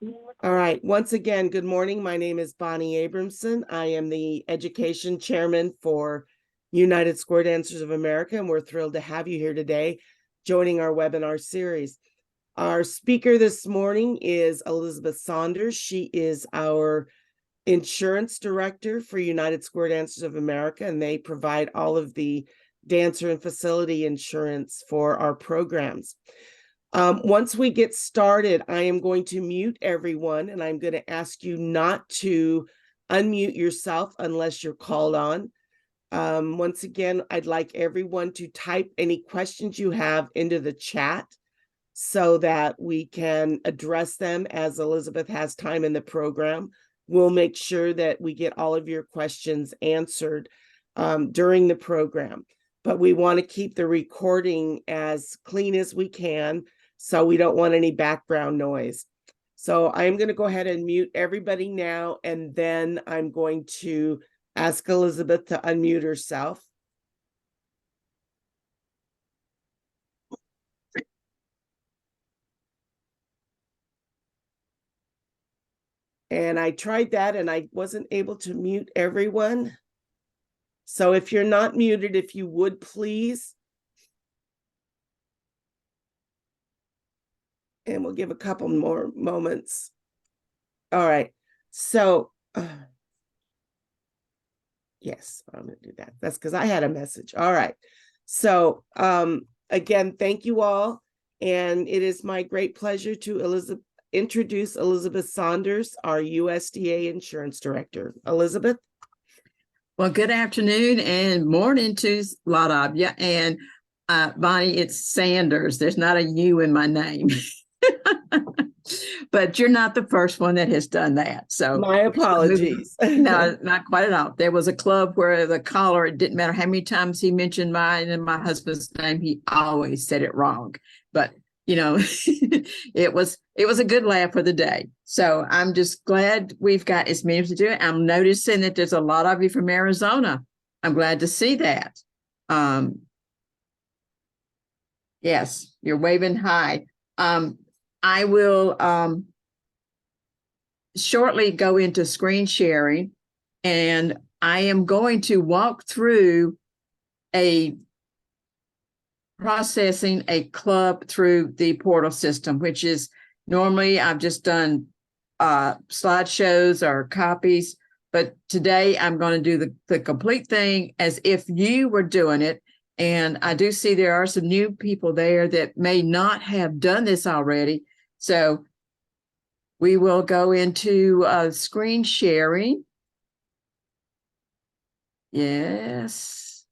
All right. Once again, good morning. My name is Bonnie Abramson. I am the education chairman for United Square Dancers of America, and we're thrilled to have you here today joining our webinar series. Our speaker this morning is Elizabeth Saunders. She is our insurance director for United Square Dancers of America, and they provide all of the dancer and facility insurance for our programs. Once we get started, I am going to mute everyone, and I'm going to ask you not to unmute yourself unless you're called on. Once again, I'd like everyone to type any questions you have into the chat so that we can address them as Elizabeth has time in the program. We'll make sure that we get all of your questions answered during the program, but we want to keep the recording as clean as we can, so we don't want any background noise. So I'm going to go ahead and mute everybody now, and then I'm going to ask Elizabeth to unmute herself. And I tried that and I wasn't able to mute everyone. So if you're not muted, if you would please. And we'll give a couple more moments. All right. So, yes, I'm going to do that. That's because I had a message. All right. So, again, thank you all. And it is my great pleasure to introduce Elizabeth Saunders, our USDA Insurance Director. Elizabeth? Well, good afternoon and morning to a lot of you. And Bonnie, it's Sanders. There's not a U in my name. But you're not the first one that has done that. So my apologies. No, not quite at all. There was a club where the caller, it didn't matter how many times he mentioned mine and my husband's name, he always said it wrong. But you know, it was a good laugh for the day. So I'm just glad we've got as many to do it. I'm noticing that there's a lot of you from Arizona. I'm glad to see that. Yes, you're waving hi. I will shortly go into screen sharing, and I am going to walk through processing a club through the portal system, which is normally I've just done slideshows or copies, but today I'm going to do the complete thing as if you were doing it. And I do see there are some new people there that may not have done this already. So we will go into screen sharing. Yes.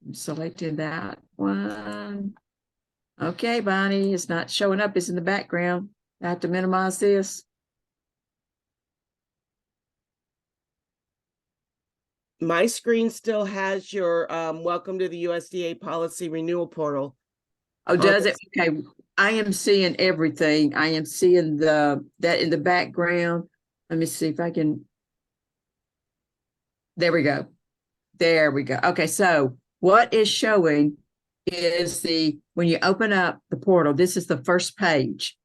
I'm selecting that one. Okay, Bonnie, it's not showing up. It's in the background. I have to minimize this. My screen still has your welcome to the USDA policy renewal portal. Oh, does it? Okay. I am seeing everything. I am seeing that in the background. Let me see if I can. There we go. There we go. Okay. So what is showing is when you open up the portal, this is the first page.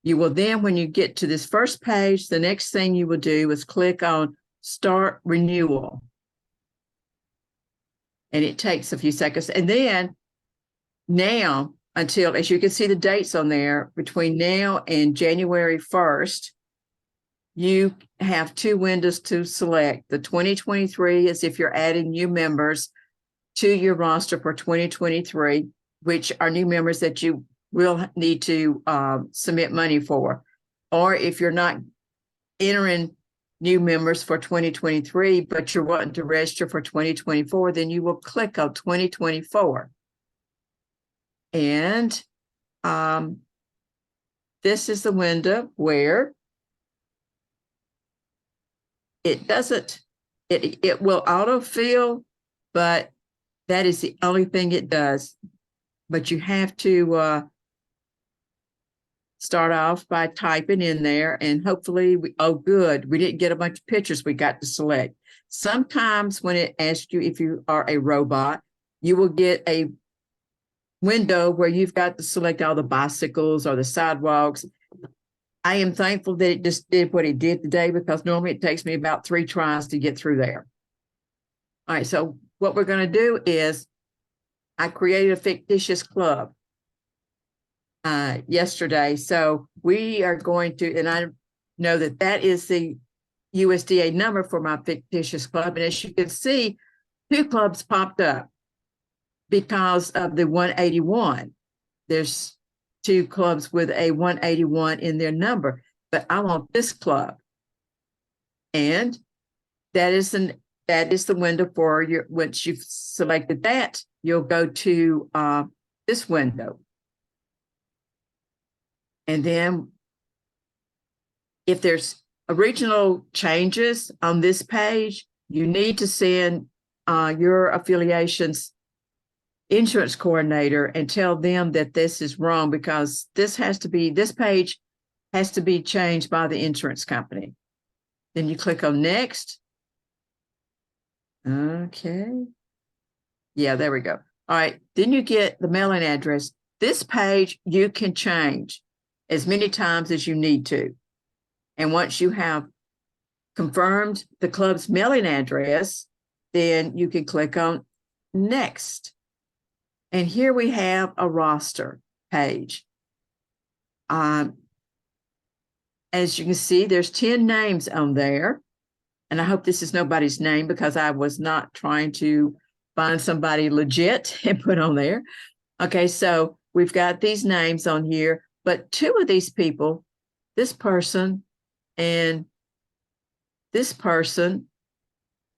You will then, when you get to this first page, the next thing you will do is click on Start Renewal. And it takes a few seconds. And then now, until, as you can see the dates on there, between now and January 1st, you have two windows to select. The 2023 is if you're adding new members to your roster for 2023, which are new members that you will need to submit money for. Or if you're not entering new members for 2023, but you're wanting to register for 2024, then you will click on 2024. And this is the window where it doesn't, it will autofill, but that is the only thing it does. But you have to start off by typing in there, and hopefully, oh, good. We didn't get a bunch of pictures we got to select. Sometimes when it asks you if you are a robot, you will get a window where you've got to select all the bicycles or the sidewalks. I am thankful that it just did what it did today, because normally it takes me about 3 tries to get through there. All right, so what we're going to do is I created a fictitious club yesterday. So we are going to, and I know that that is the USDA number for my fictitious club. And as you can see, 2 clubs popped up because of the 181. There's 2 clubs with a 181 in their number, but I want this club. And that is the window for your, once you've selected that, you'll go to this window. And then if there's original changes on this page, you need to send your affiliation's insurance coordinator and tell them that this is wrong, because this page has to be changed by the insurance company. Then you click on next. Okay. Yeah, there we go. All right. Then you get the mailing address. This page you can change as many times as you need to. And once you have confirmed the club's mailing address, then you can click on next. And here we have a roster page. As you can see, there's 10 names on there. And I hope this is nobody's name, because I was not trying to find somebody legit and put on there. Okay, so we've got these names on here, but 2 of these people, this person and this person,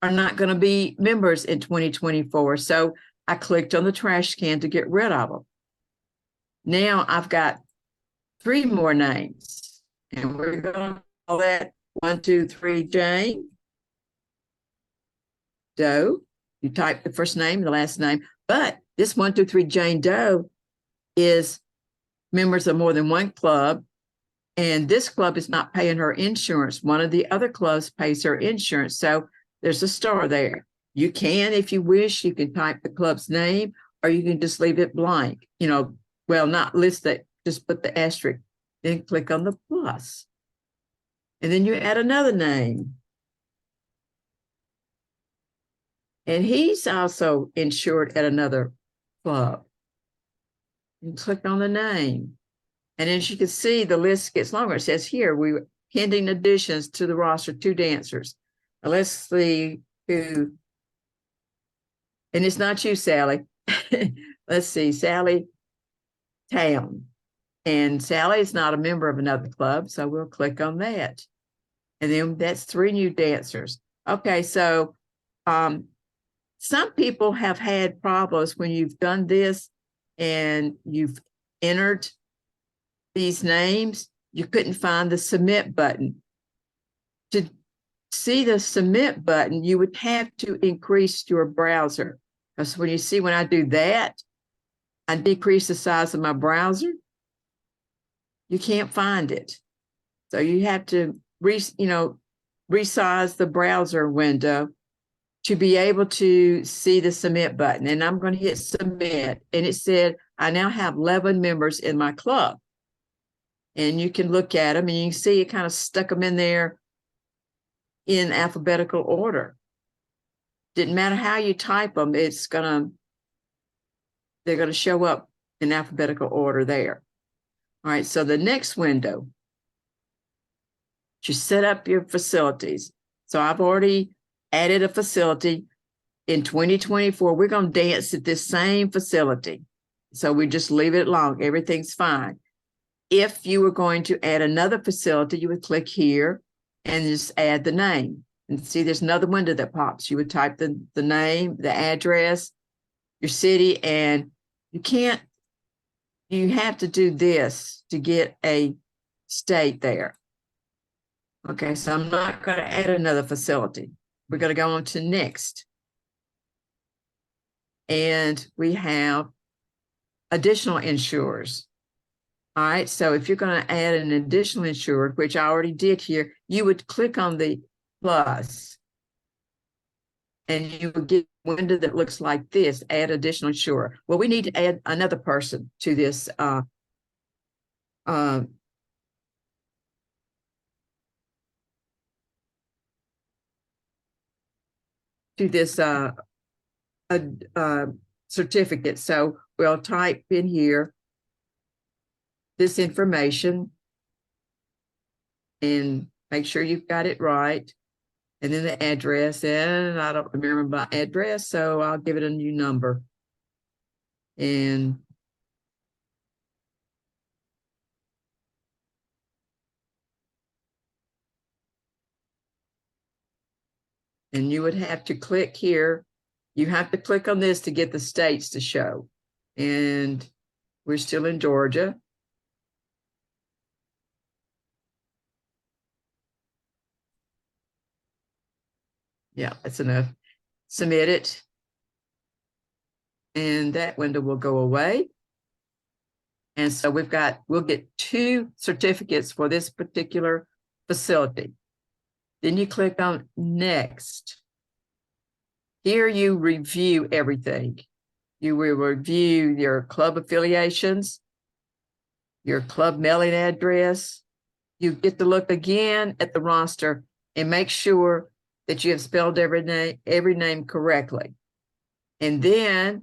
are not going to be members in 2024. So I clicked on the trash can to get rid of them. Now I've got 3 more names, and we're going to call that 123 Jane Doe. You type the first name, the last name, but this 123 Jane Doe is members of more than 1 club, and this club is not paying her insurance. One of the other clubs pays her insurance, so there's a star there. You can, if you wish, you can type the club's name, or you can just leave it blank. Well, not list it, just put the asterisk, then click on the plus. And then you add another name. And he's also insured at another club. And click on the name. And as you can see, the list gets longer. It says here, we were pending additions to the roster, 2 dancers. Now let's see who, and it's not you, Sally. Let's see, Sally Town. And Sally is not a member of another club, so we'll click on that. And then that's 3 new dancers. Okay, so some people have had problems when you've done this and you've entered these names, you couldn't find the submit button. To see the submit button, you would have to increase your browser. Because when I do that, I decrease the size of my browser, you can't find it. So you have to resize the browser window to be able to see the submit button. And I'm going to hit submit. And it said, I now have 11 members in my club. And you can look at them and you can see it kind of stuck them in there in alphabetical order. Didn't matter how you type them, they're going to show up in alphabetical order there. All right, so the next window, you set up your facilities. So I've already added a facility. In 2024, we're going to dance at this same facility. So we just leave it alone. Everything's fine. If you were going to add another facility, you would click here and just add the name. And see, there's another window that pops. You would type the name, the address, your city, and you have to do this to get a state there. Okay, so I'm not going to add another facility. We're going to go on to next. And we have additional insurers. All right, so if you're going to add an additional insured, which I already did here, you would click on the plus. and you would get a window that looks like this, add additional insurer. Well, we need to add another person to this uh, to this certificate. So we'll type in here this information and make sure you've got it right. And then the address, and I don't remember my address, so I'll give it a new number. And you would have to click here. You have to click on this to get the states to show. And we're still in Georgia. Yeah, that's enough. Submit it. And that window will go away. And so we'll get 2 certificates for this particular facility. Then you click on next. Here you review everything. You will review your club affiliations, your club mailing address. You get to look again at the roster and make sure that you have spelled every name correctly. And then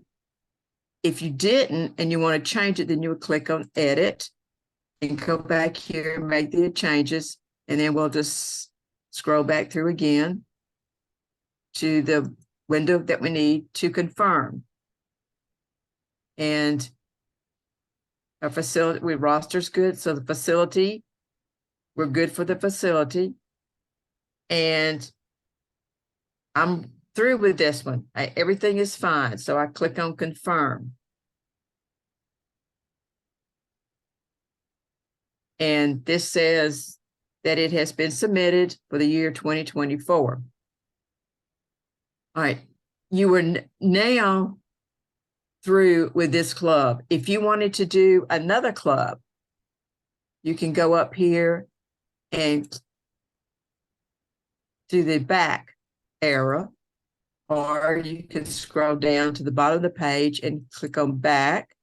if you didn't and you want to change it, then you would click on edit and go back here and make the changes. And then we'll just scroll back through again to the window that we need to confirm. And our facility, roster's good. So the facility, we're good for the facility. And I'm through with this one. Everything is fine. So I click on confirm. And this says that it has been submitted for the year 2024. All right, you were now through with this club. If you wanted to do another club, you can go up here and do the back arrow, or you can scroll down to the bottom of the page and click on back.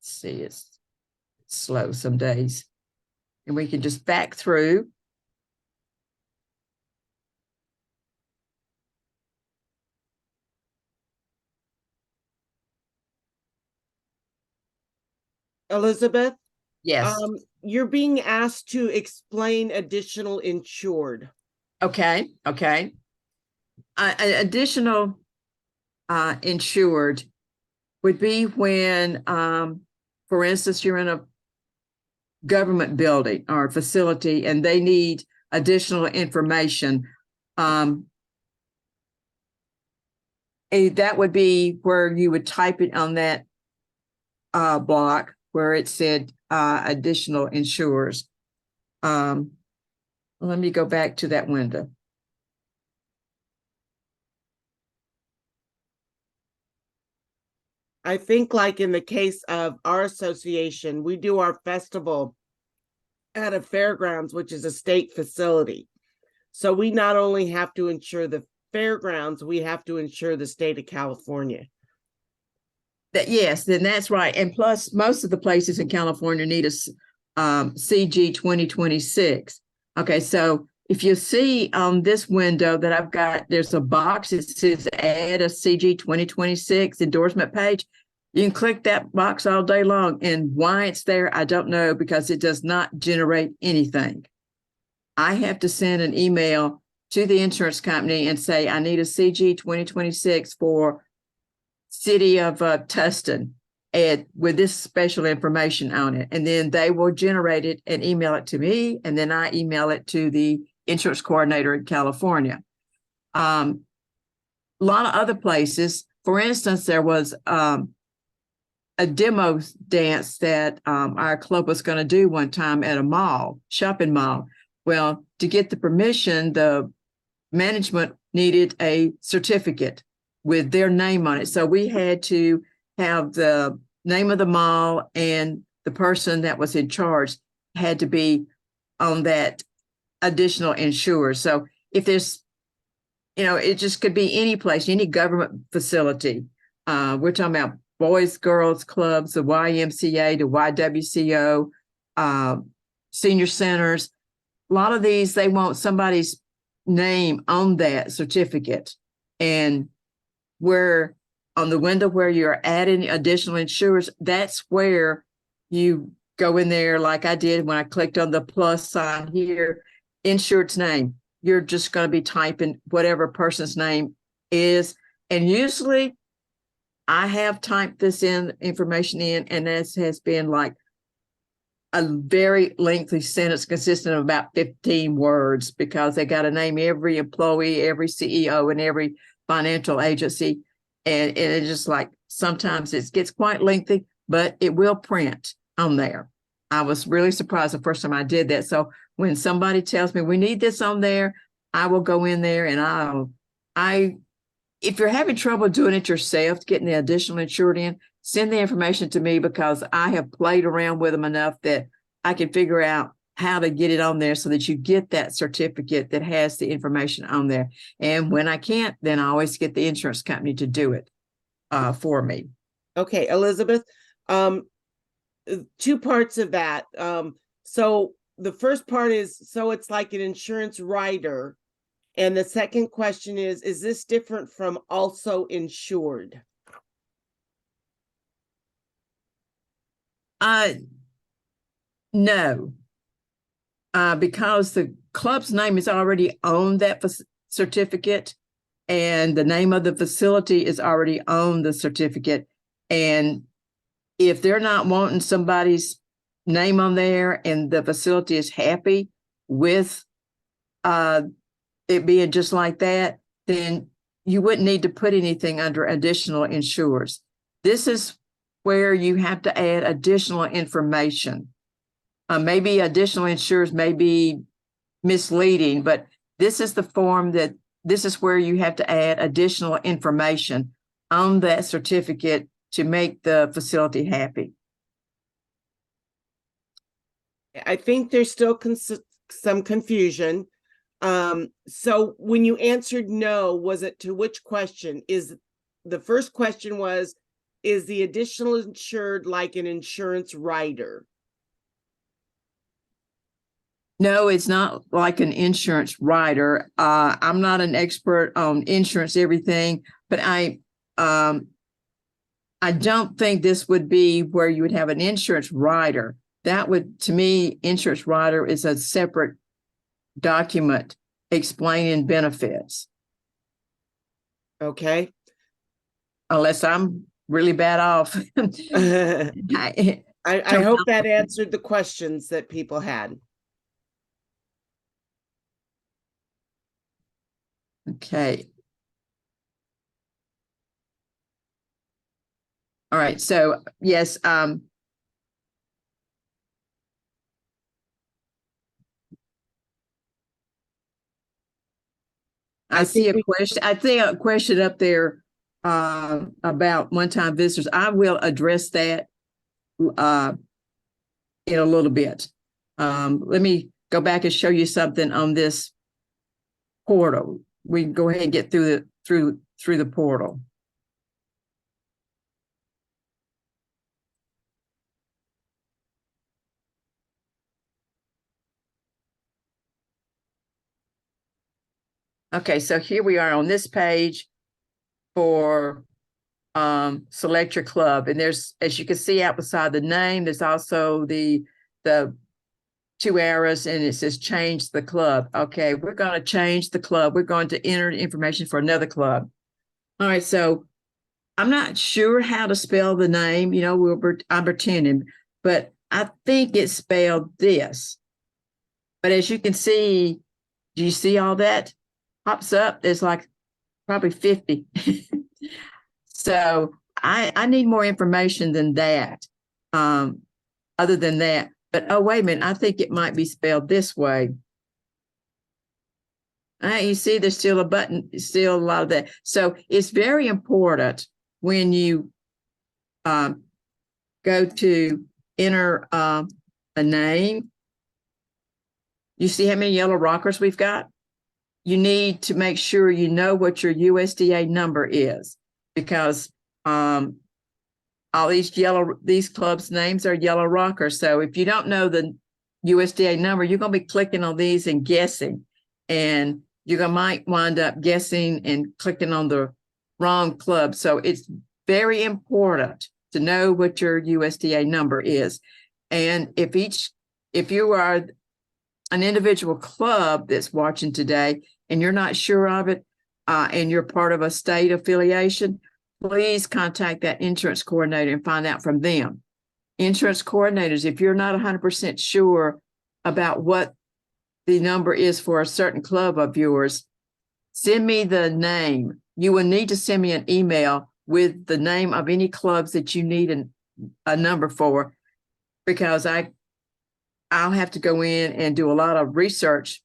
Let's see, it's slow some days. And we can just back through. Elizabeth, Yes. you're being asked to explain additional insured. Okay. Additional insured would be when, for instance, you're in a government building or facility and they need additional information. That would be where you would type it on that block where it said additional insurers. Let me go back to that window. I think like in the case of our association, we do our festival at a fairgrounds, which is a state facility. So we not only have to insure the fairgrounds, we have to insure the state of California. Yes, then that's right. And plus, most of the places in California need a CG 2026. Okay, so if you see on this window that I've got, there's a box that says add a CG 2026 endorsement page. You can click that box all day long. And why it's there, I don't know, because it does not generate anything. I have to send an email to the insurance company and say, I need a CG 2026 for City of Tustin and with this special information on it. And then they will generate it and email it to me. And then I email it to the insurance coordinator in California. A lot of other places, for instance, there was a demo dance that our club was going to do one time at a mall, shopping mall. Well, to get the permission, the management needed a certificate with their name on it. So we had to have the name of the mall and the person that was in charge had to be on that additional insurer. So if there's it just could be any place, any government facility. We're talking about boys, girls clubs, the YMCA, the YWCO, senior centers. A lot of these, they want somebody's name on that certificate. And where on the window where you're adding additional insurers, that's where you go in there like I did when I clicked on the plus sign here, insured's name. You're just going to be typing whatever person's name is. And usually I have typed this information in, and this has been like a very lengthy sentence consisting of about 15 words, because they got to name every employee, every CEO, and every financial agency. And it's just like, sometimes it gets quite lengthy, but it will print on there. I was really surprised the first time I did that. So when somebody tells me we need this on there, I will go in there and if you're having trouble doing it yourself, getting the additional insured in, send the information to me, because I have played around with them enough that I can figure out how to get it on there so that you get that certificate that has the information on there. And when I can't, then I always get the insurance company to do it for me. Okay, Elizabeth, two parts of that. So the first part is, so it's like an insurance rider. And the second question is this different from also insured? No, because the club's name is already on that certificate, and the name of the facility is already on the certificate. And if they're not wanting somebody's name on there and the facility is happy with it being just like that, then you wouldn't need to put anything under additional insurers. This is where you have to add additional information. Maybe additional insurers may be misleading, but this is the form this is where you have to add additional information on that certificate to make the facility happy. I think there's still some confusion. So when you answered no, was it to which question? The first question was, is the additional insured like an insurance rider? No, it's not like an insurance rider. I'm not an expert on insurance, everything, but I don't think this would be where you would have an insurance rider. That would, to me, insurance rider is a separate document explaining benefits. Okay. Unless I'm really bad off. I hope that answered the questions that people had. Okay. All right. So yes, I see a question. I think a question up there about one-time visitors. I will address that in a little bit. Let me go back and show you something on this portal. We can go ahead and get through the portal. Okay, so here we are on this page for select your club, and there's, as you can see out beside the name, there's also the 2 arrows, and it says change the club. Okay, we're going to change the club. We're going to enter information for another club. All right, so I'm not sure how to spell the name. I'm pretending, but I think it's spelled this. But as you can see, do you see all that pops up? There's like probably 50. So I need more information than that, other than that. But, oh, wait a minute, I think it might be spelled this way. You see, there's still a button, still a lot of that. So it's very important when you go to enter a name. You see how many yellow rockers we've got? you need to make sure you know what your USDA number is, because all these clubs' names are yellow rockers. So if you don't know the USDA number, you're going to be clicking on these and guessing, and might wind up guessing and clicking on the wrong club. So it's very important to know what your USDA number is. And if you are an individual club that's watching today and you're not sure of it, and you're part of a state affiliation, please contact that insurance coordinator and find out from them. Insurance coordinators, if you're not 100% sure about what the number is for a certain club of yours, send me the name. You will need to send me an email with the name of any clubs that you need a number for, because I'll have to go in and do a lot of research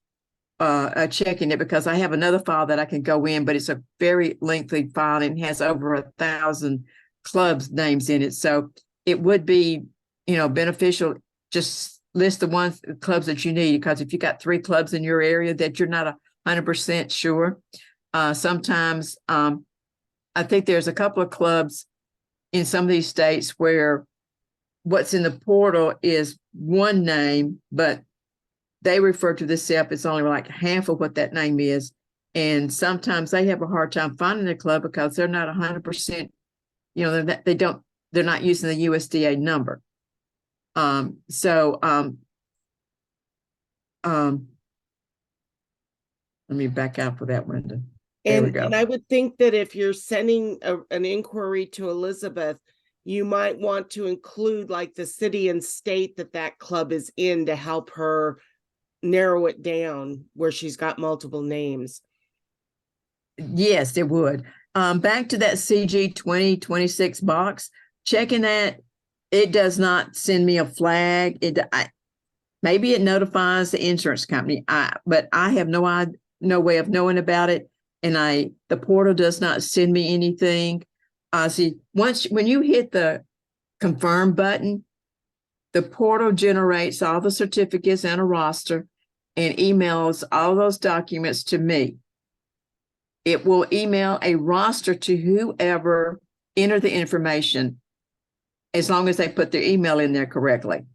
checking it, because I have another file that I can go in, but it's a very lengthy file and has over 1,000 clubs names in it. So it would be, beneficial, just list the clubs that you need, because if you got 3 clubs in your area that you're not 100% sure, sometimes I think there's a couple of clubs in some of these states where what's in the portal is one name, but they refer to this SEP as only like half of what that name is. And sometimes they have a hard time finding a club because they're not 100%, they're not using the USDA number. Let me back out for that window. There we go. And I would think that if you're sending an inquiry to Elizabeth, you might want to include like the city and state that club is in to help her narrow it down where she's got multiple names. Yes, it would. Back to that CG 2026 box, checking that, it does not send me a flag. Maybe it notifies the insurance company, but I have no way of knowing about it. And the portal does not send me anything. See, when you hit the confirm button, the portal generates all the certificates and a roster and emails all those documents to me. It will email a roster to whoever entered the information, as long as they put their email in there correctly.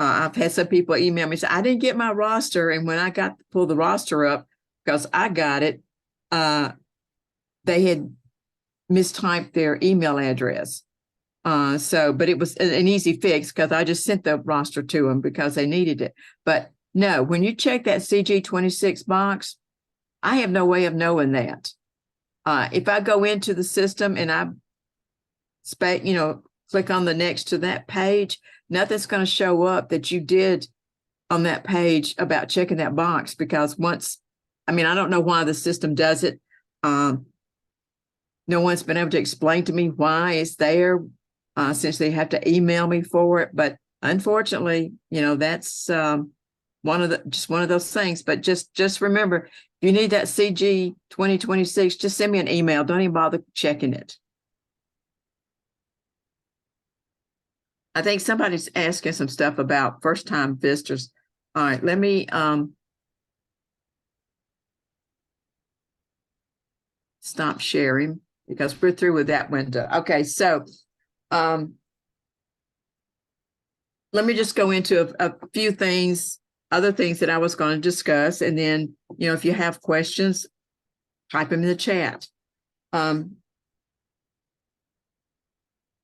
I've had some people email me, say, I didn't get my roster. And when I got to pull the roster up, because I got it, they had mistyped their email address. But it was an easy fix, because I just sent the roster to them because they needed it. But no, when you check that CG26 box, I have no way of knowing that. If I go into the system and I click on the next to that page, nothing's going to show up that you did on that page about checking that box, because I don't know why the system does it. No one's been able to explain to me why it's there, since they have to email me for it. But unfortunately, that's one of those things. But just remember, if you need that CG 2026, just send me an email. Don't even bother checking it. I think somebody's asking some stuff about first-time visitors. All right, let me stop sharing, because we're through with that window. Okay, so let me just go into a few things, other things that I was going to discuss. And then, if you have questions, type them in the chat.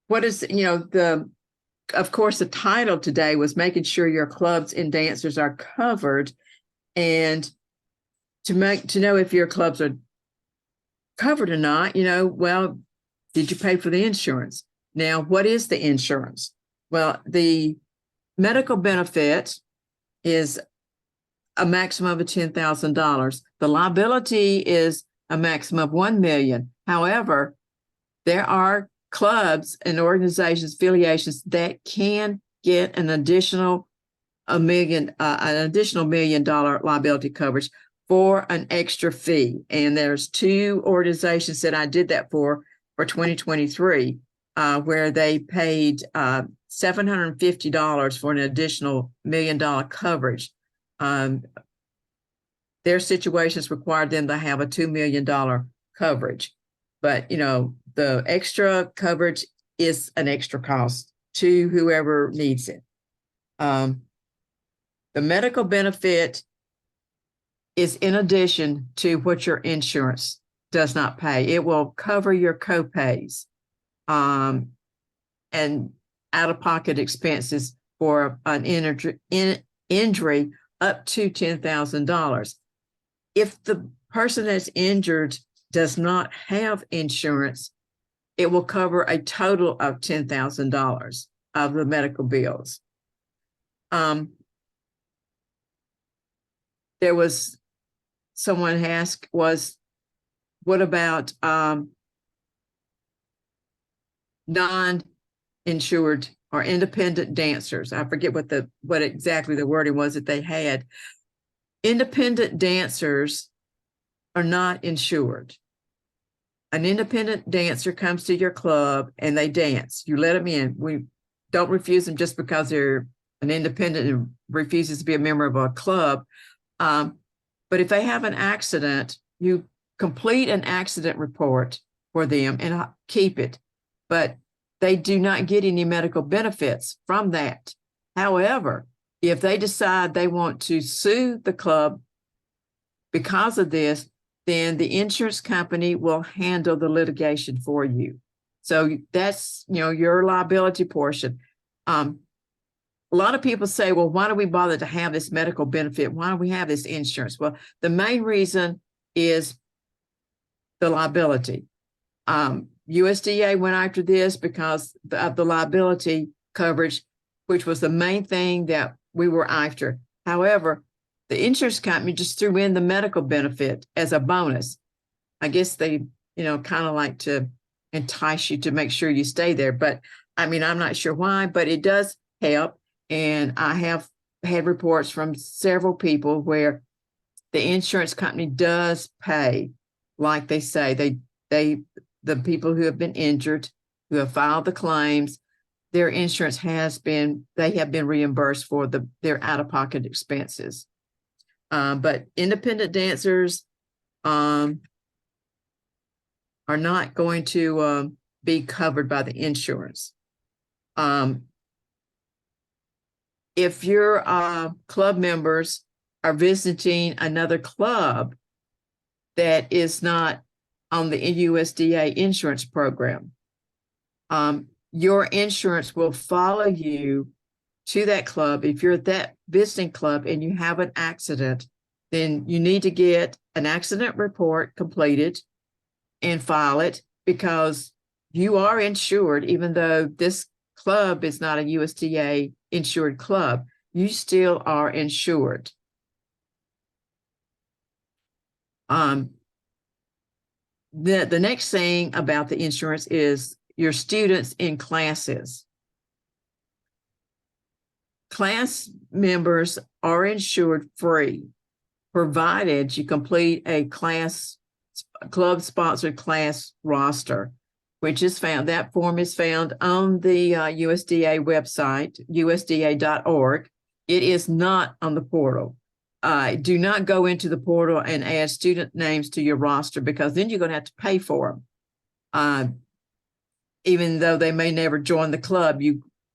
What is, of course, the title today was making sure your clubs and dancers are covered, and to know if your clubs are covered or not, well, did you pay for the insurance? Now, what is the insurance? Well, the medical benefit is a maximum of $10,000. The liability is a maximum of $1 million. However, there are clubs and organizations, affiliations that can get an additional $1 million liability coverage for an extra fee. And there's 2 organizations that I did that for 2023, where they paid $750 for an additional $1 million coverage. their situations require them to have a $2 million coverage. But, you know, the extra coverage is an extra cost to whoever needs it. The medical benefit is in addition to what your insurance does not pay. It will cover your co-pays and out-of-pocket expenses for an injury up to $10,000. If the person that's injured does not have insurance, it will cover a total of $10,000 of the medical bills. There was someone asked was, what about non-insured or independent dancers? I forget what exactly the wording was that they had. Independent dancers are not insured. An independent dancer comes to your club and they dance. You let them in. We don't refuse them just because they're an independent and refuses to be a member of a club. But if they have an accident, you complete an accident report for them and keep it. But they do not get any medical benefits from that. However, if they decide they want to sue the club because of this, then the insurance company will handle the litigation for you. So that's, you know, your liability portion. A lot of people say, well, why do we bother to have this medical benefit? Why do we have this insurance? Well, the main reason is the liability. USDA went after this because of the liability coverage, which was the main thing that we were after. However, the insurance company just threw in the medical benefit as a bonus. I guess they, you know, kind of like to entice you to make sure you stay there. But I mean, I'm not sure why, but it does help. And I have had reports from several people where the insurance company does pay, like they say, the people who have been injured, who have filed the claims, their insurance they have been reimbursed for their out-of-pocket expenses. But independent dancers are not going to be covered by the insurance. If your club members are visiting another club that is not on the USDA insurance program, your insurance will follow you to that club. If you're at that visiting club and you have an accident, then you need to get an accident report completed and file it, because you are insured. Even though this club is not a USDA insured club, you still are insured. The next thing about the insurance is your students in classes. Class members are insured free, provided you complete a club-sponsored class roster, which is found, that form is found on the USDA website, usda.org. It is not on the portal. Do not go into the portal and add student names to your roster, because then you're going to have to pay for them. Even though they may never join the club,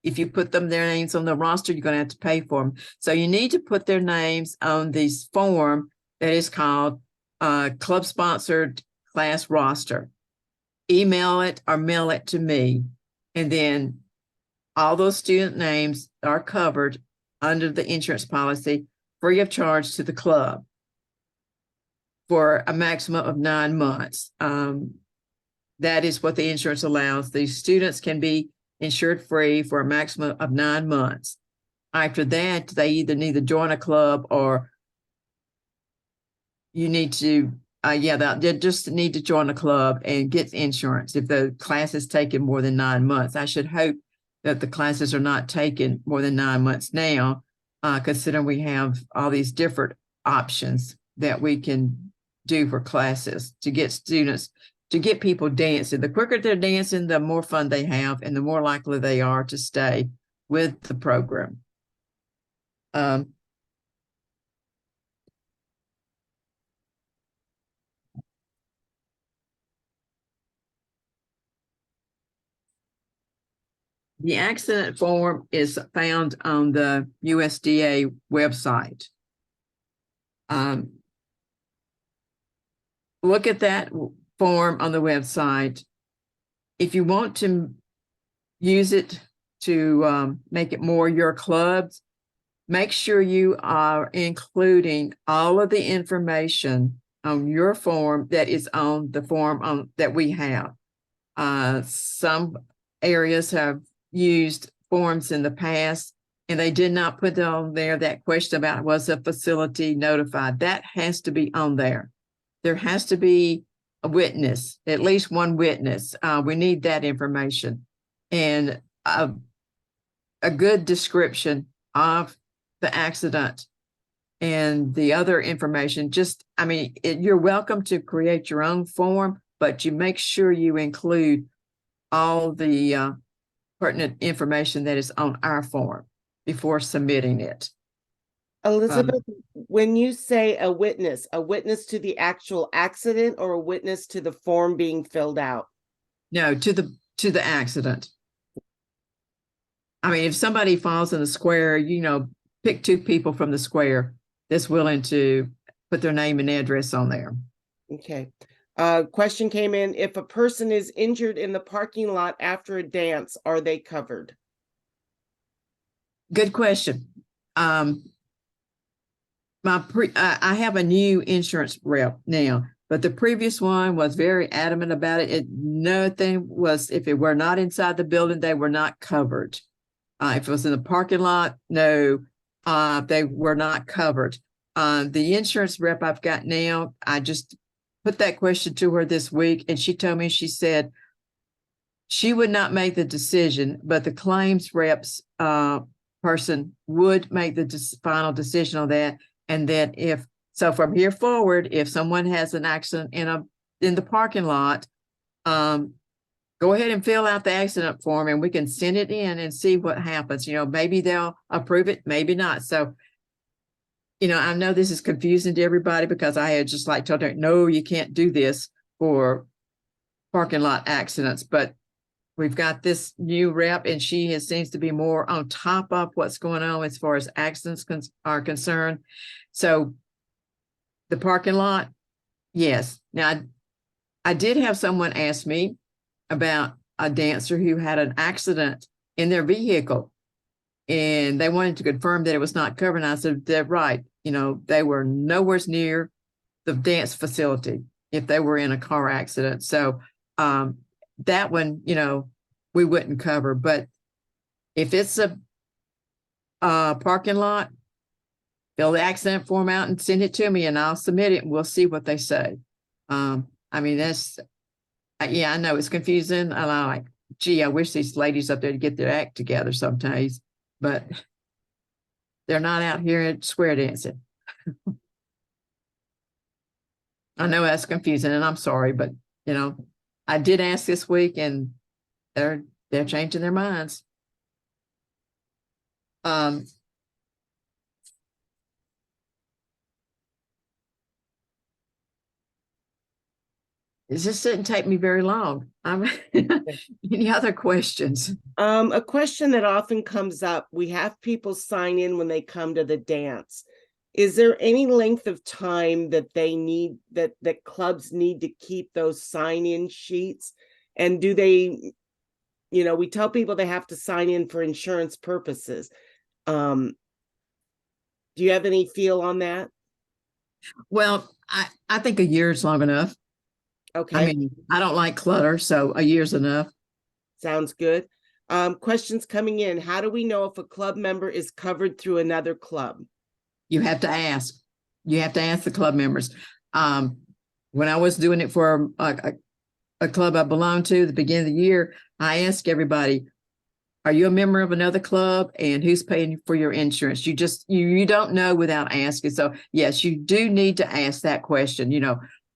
if you put their names on the roster, you're going to have to pay for them. So you need to put their names on this form that is called Club Sponsored Class Roster. Email it or mail it to me, and then all those student names are covered under the insurance policy, free of charge to the club for a maximum of 9 months. That is what the insurance allows. These students can be insured free for a maximum of 9 months. After that, they either need to join a club, or you need to, they just need to join a club and get insurance if the class is taken more than 9 months. I should hope that the classes are not taken more than 9 months now, considering we have all these different options that we can do for classes to get students, to get people dancing. The quicker they're dancing, the more fun they have, and the more likely they are to stay with the program. The accident form is found on the USDA website. Look at that form on the website. If you want to use it to make it more your club's, make sure you are including all of the information on your form that is on the form that we have. Some areas have used forms in the past and they did not put on there that question about was a facility notified. That has to be on there. There has to be a witness, at least one witness. We need that information and a good description of the accident and the other information. You're welcome to create your own form, but you make sure you include all the pertinent information that is on our form before submitting it. Elizabeth, when you say a witness to the actual accident or a witness to the form being filled out? No, to the accident. I mean, if somebody falls in the square, pick two people from the square that's willing to put their name and address on there. Okay. Question came in. If a person is injured in the parking lot after a dance, are they covered? Good question. I have a new insurance rep now, but the previous one was very adamant about it. Nothing was, if it were not inside the building, they were not covered. If it was in the parking lot, no, they were not covered. The insurance rep I've got now, I just put that question to her this week, and she told me, she said she would not make the decision, but the claims reps person would make the final decision on that. And that from here forward, if someone has an accident in the parking lot, go ahead and fill out the accident form and we can send it in and see what happens. Maybe they'll approve it, maybe not. So, I know this is confusing to everybody because I had just told her, no, you can't do this for parking lot accidents, but we've got this new rep and she seems to be more on top of what's going on as far as accidents are concerned. So the parking lot, yes. Now, I did have someone ask me about a dancer who had an accident in their vehicle and they wanted to confirm that it was not covered. And I said, they're right. They were nowhere near the dance facility if they were in a car accident. So that one, we wouldn't cover. But if it's a parking lot, fill the accident form out and send it to me and I'll submit it and we'll see what they say. I know it's confusing. I wish these ladies up there to get their act together sometimes, but they're not out here at square dancing. I know that's confusing and I'm sorry, but I did ask this week and they're changing their minds. This didn't take me very long. Any other questions? A question that often comes up, we have people sign in when they come to the dance. Is there any length of time that they need, that clubs need to keep those sign-in sheets? And do they, we tell people they have to sign in for insurance purposes. Do you have any feel on that? Well, I think a year is long enough. Okay. I don't like clutter, so a year's enough. Sounds good. Questions coming in. How do we know if a club member is covered through another club? You have to ask. You have to ask the club members. When I was doing it for a club I belonged to at the beginning of the year, I asked everybody, are you a member of another club and who's paying for your insurance? You don't know without asking. So yes, you do need to ask that question.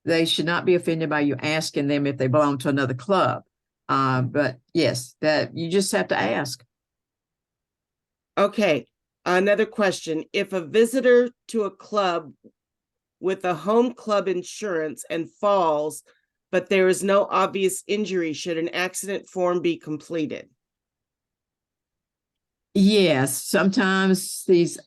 They should not be offended by you asking them if they belong to another club. But yes, that you just have to ask. Okay. Another question. If a visitor to a club with a home club insurance and falls, but there is no obvious injury, should an accident form be completed? Yes, sometimes these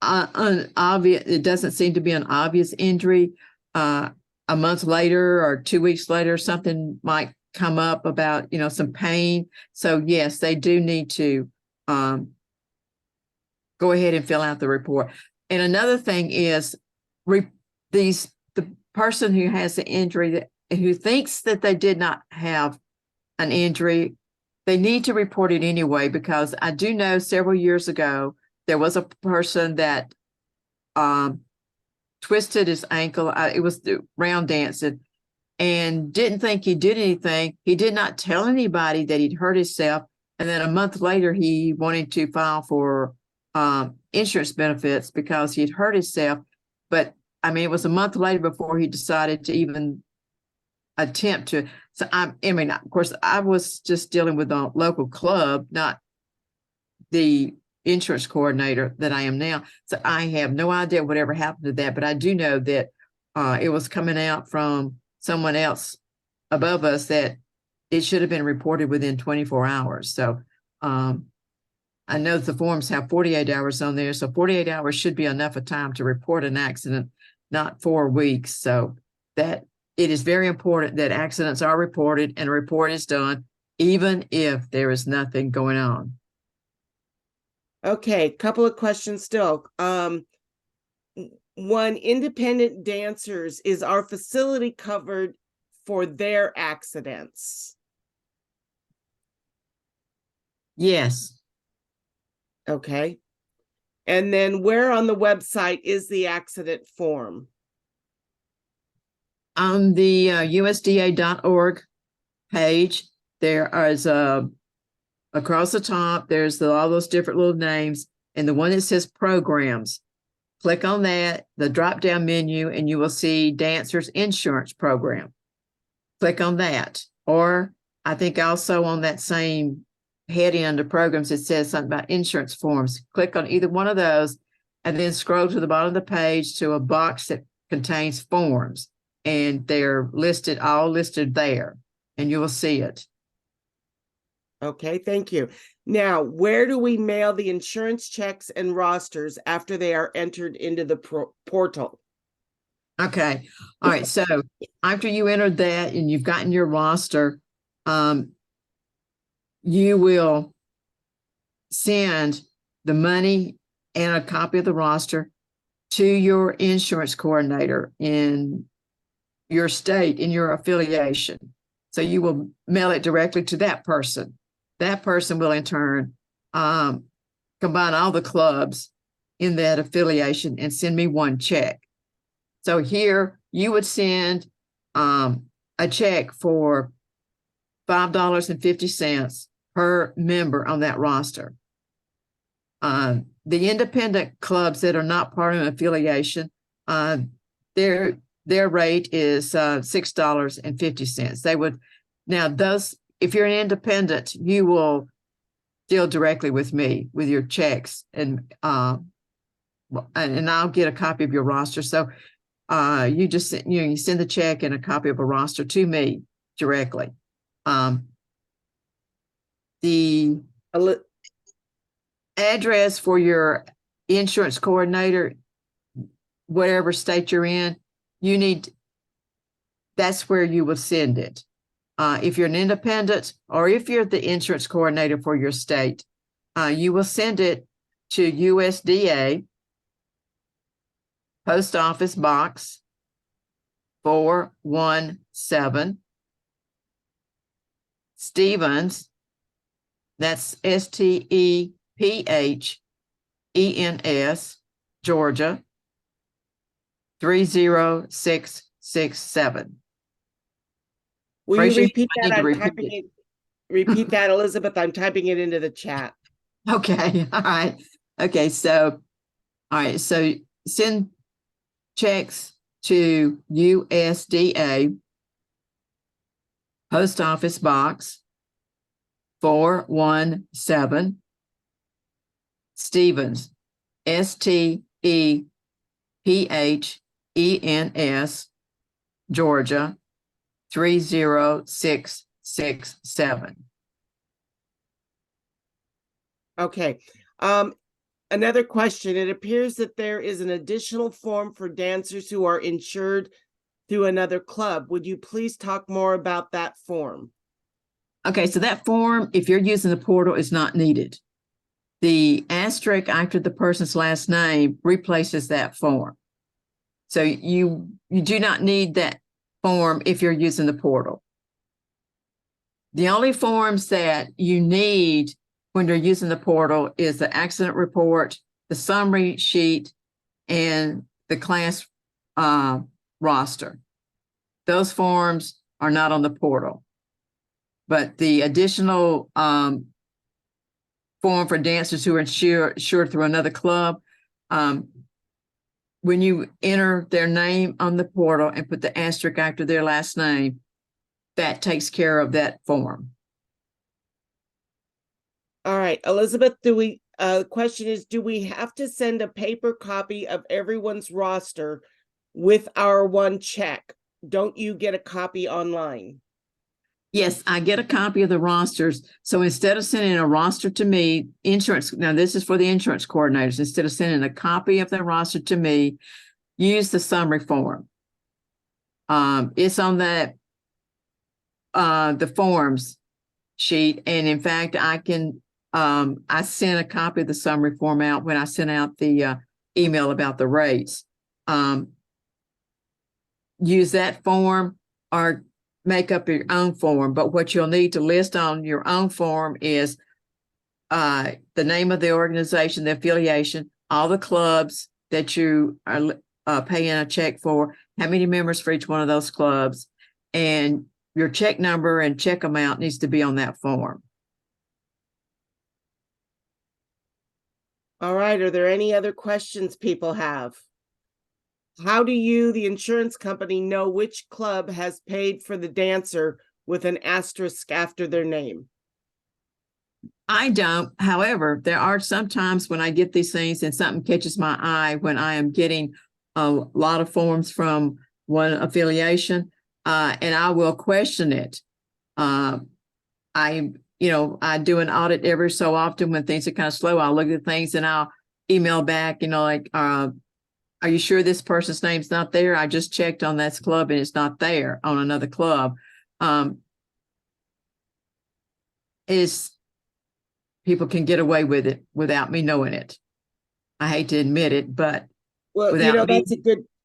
obvious, it doesn't seem to be an obvious injury. A month later or 2 weeks later, something might come up about, some pain. So yes, they do need to go ahead and fill out the report. And another thing is the person who has the injury who thinks that they did not have an injury, they need to report it anyway, because I do know several years ago, there was a person that twisted his ankle. It was the round dancing, and didn't think he did anything. He did not tell anybody that he'd hurt himself. And then a month later, he wanted to file for insurance benefits because he'd hurt himself. But I mean, it was a month later before he decided to even attempt to. So I mean, of course, I was just dealing with a local club, not the insurance coordinator that I am now. So I have no idea whatever happened to that, but I do know that it was coming out from someone else above us that it should have been reported within 24 hours. So I know the forms have 48 hours on there. So 48 hours should be enough of time to report an accident, not 4 weeks. So that it is very important that accidents are reported and a report is done, even if there is nothing going on. Okay, couple of questions still. One, independent dancers, is our facility covered for their accidents? Yes. Okay. And then where on the website is the accident form? On the USDA.org page, there is across the top, there's all those different little names, and the one that says programs. Click on that, the drop-down menu, and you will see Dancers Insurance Program. Click on that. Or I think also on that same heading under programs, it says something about insurance forms. Click on either one of those, and then scroll to the bottom of the page to a box that contains forms. And they're listed, all listed there, and you will see it. Okay, thank you. Now, where do we mail the insurance checks and rosters after they are entered into the portal? Okay. All right. So after you entered that and you've gotten your roster, you will send the money and a copy of the roster to your insurance coordinator in your state, in your affiliation. So you will mail it directly to that person. That person will in turn combine all the clubs in that affiliation and send me one check. So here you would send a check for $5.50 per member on that roster. The independent clubs that are not part of an affiliation, their rate is $6.50. They would now those, if you're an independent, you will deal directly with me with your checks, and I'll get a copy of your roster. So you just you send the check and a copy of a roster to me directly. The address for your insurance coordinator, whatever state you're in, that's where you will send it. If you're an independent or if you're the insurance coordinator for your state, you will send it to USDA Post Office Box 417, Stevens, that's STEPHENS, Georgia 30667. Will you repeat that? I'm repeat typing it. it. Repeat that, Elizabeth. I'm typing it into the chat. Okay. All right. Okay. So, all right. So send checks to USDA Post Office Box 417, Stevens, STEPHENS, Georgia 30667. Okay. Another question. It appears that there is an additional form for dancers who are insured through another club. Would you please talk more about that form? Okay, so that form, if you're using the portal, is not needed. The asterisk after the person's last name replaces that form. So you do not need that form if you're using the portal. The only forms that you need when you're using the portal is the accident report, the summary sheet, and the class roster. Those forms are not on the portal. But the additional form for dancers who are insured through another club, when you enter their name on the portal and put the asterisk after their last name, that takes care of that form. All right, Elizabeth, question is, do we have to send a paper copy of everyone's roster with our one check? Don't you get a copy online? Yes, I get a copy of the rosters. So instead of sending a roster to me, now this is for the insurance coordinators, instead of sending a copy of their roster to me, use the summary form. It's on the forms sheet. And in fact, I sent a copy of the summary form out when I sent out the email about the rates. Use that form or make up your own form. But what you'll need to list on your own form is the name of the organization, the affiliation, all the clubs that you are paying a check for, how many members for each one of those clubs, and your check number and check amount needs to be on that form. All right, are there any other questions people have? How do you, the insurance company, know which club has paid for the dancer with an asterisk after their name? I don't. However, there are some times when I get these things and something catches my eye when I am getting a lot of forms from one affiliation, and I will question it. I do an audit every so often when things are kind of slow. I'll look at things and I'll email back, like, are you sure this person's name's not there? I just checked on that club and it's not there on another club. Is people can get away with it without me knowing it. I hate to admit it, but Well, without me,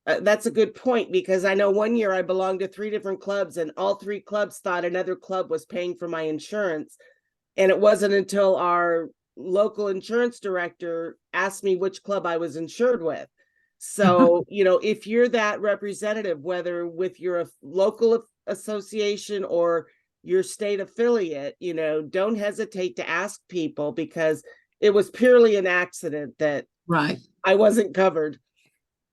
that's a good point, because I know one year I belonged to 3 different clubs and all 3 clubs thought another club was paying for my insurance. And it wasn't until our local insurance director asked me which club I was insured with. So, if you're that representative, whether with your local association or your state affiliate, don't hesitate to ask people, because it was purely an accident that right. I wasn't covered.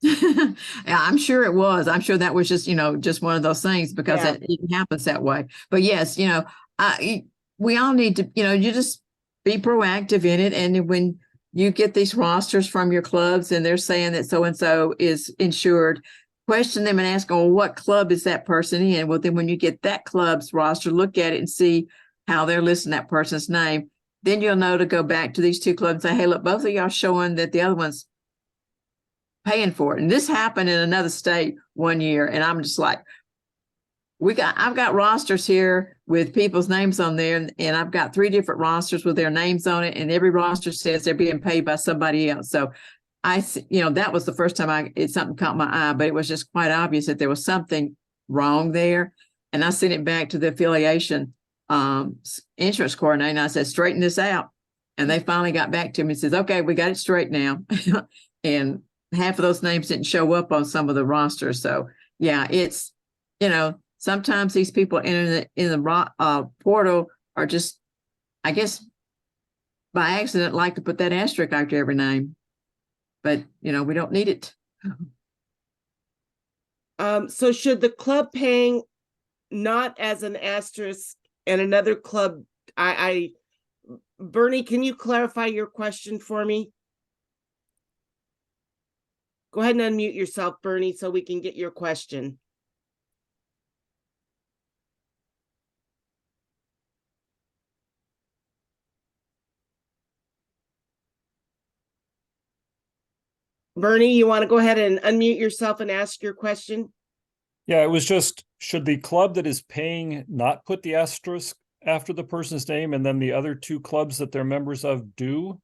Yeah, I'm sure it was. I'm sure that was just, just one of those things, because Yeah. it happens that way. But yes, we all need to, you just be proactive in it. And when you get these rosters from your clubs and they're saying that so-and-so is insured, question them and ask, well, what club is that person in? Well, then when you get that club's roster, look at it and see how they're listing that person's name. Then you'll know to go back to these 2 clubs and say, hey, look, both of y'all showing that the other one's paying for it. And this happened in another state one year. And I'm just like, I've got rosters here with people's names on there. And I've got 3 different rosters with their names on it. And every roster says they're being paid by somebody else. So that was the first time something caught my eye, but it was just quite obvious that there was something wrong there. And I sent it back to the affiliation insurance coordinator and I said, straighten this out. And they finally got back to me and says, okay, we got it straight now. And half of those names didn't show up on some of the rosters. So yeah, it's, sometimes these people in the portal are just, I guess, by accident, like to put that asterisk after every name, but we don't need it. So should the club paying not as an asterisk and another club, Bernie, can you clarify your question for me? Go ahead and unmute yourself, Bernie, so we can get your question. Bernie, you want to go ahead and unmute yourself and ask your question? Yeah, it was just, should the club that is paying not put the asterisk after the person's name and then the other two clubs that they're members of do?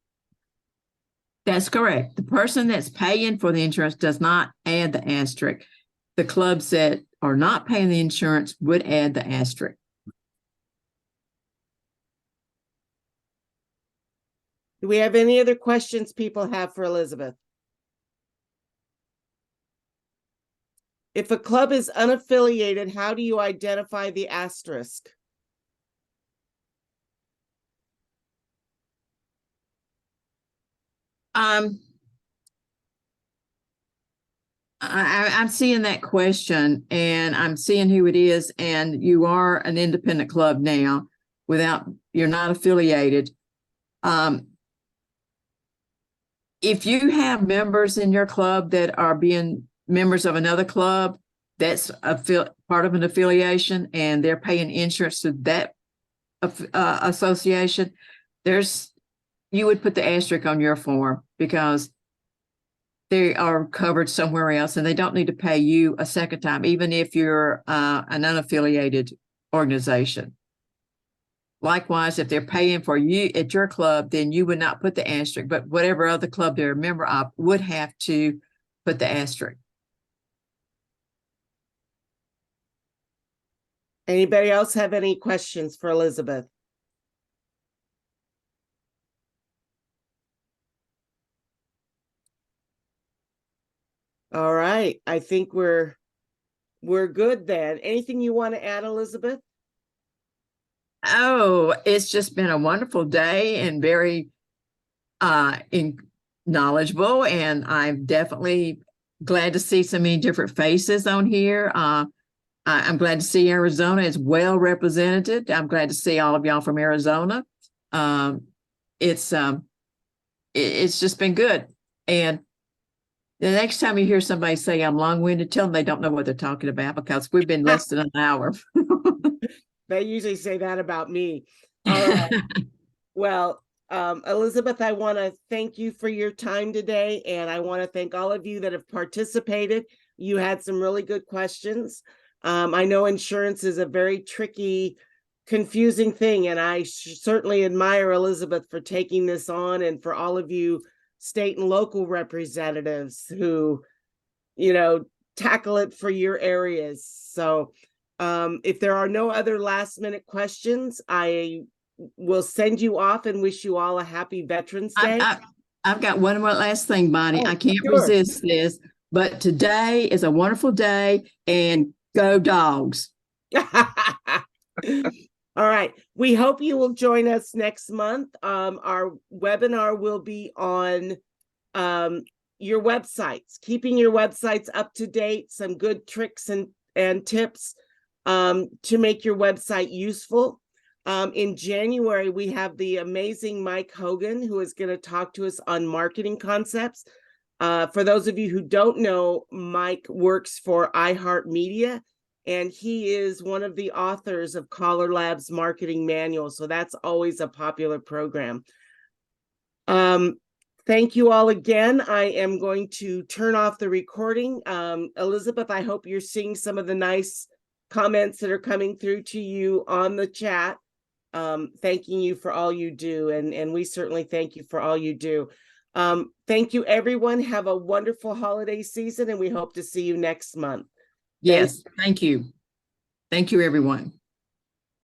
That's correct. The person that's paying for the insurance does not add the asterisk. The clubs that are not paying the insurance would add the asterisk. Do we have any other questions people have for Elizabeth? If a club is unaffiliated, how do you identify the asterisk? I'm seeing that question and I'm seeing who it is, and you are an independent club now you're not affiliated. If you have members in your club that are being members of another club, that's part of an affiliation and they're paying insurance to that association, you would put the asterisk on your form because they are covered somewhere else and they don't need to pay you a second time, even if you're an unaffiliated organization. Likewise, if they're paying for you at your club, then you would not put the asterisk, but whatever other club they're a member of would have to put the asterisk. Anybody else have any questions for Elizabeth? All right, I think we're good then. Anything you want to add, Elizabeth? Oh, it's just been a wonderful day and very knowledgeable, and I'm definitely glad to see so many different faces on here. I'm glad to see Arizona is well represented. I'm glad to see all of y'all from Arizona. It's just been good. And the next time you hear somebody say I'm long-winded, tell them they don't know what they're talking about because we've been less than an hour. They usually say that about me. All right. Well, Elizabeth, I want to thank you for your time today. And I want to thank all of you that have participated. You had some really good questions. I know insurance is a very tricky, confusing thing. And I certainly admire Elizabeth for taking this on, and for all of you state and local representatives who, tackle it for your areas. So if there are no other last minute questions, I will send you off and wish you all a happy Veterans Day. I've got one more last thing, Bonnie. I can't sure. resist this, but today is a wonderful day and go dogs. All right. We hope you will join us next month. Our webinar will be on your websites, keeping your websites up to date, some good tricks and tips to make your website useful. In January, we have the amazing Mike Hogan, who is going to talk to us on marketing concepts. For those of you who don't know, Mike works for iHeartMedia, and he is one of the authors of Collar Lab's marketing manual. So that's always a popular program. Thank you all again. I am going to turn off the recording. Elizabeth, I hope you're seeing some of the nice comments that are coming through to you on the chat. Thanking you for all you do. And we certainly thank you for all you do. Thank you, everyone. Have a wonderful holiday season, and we hope to see you next month. Yes, thank you. Thank you, everyone.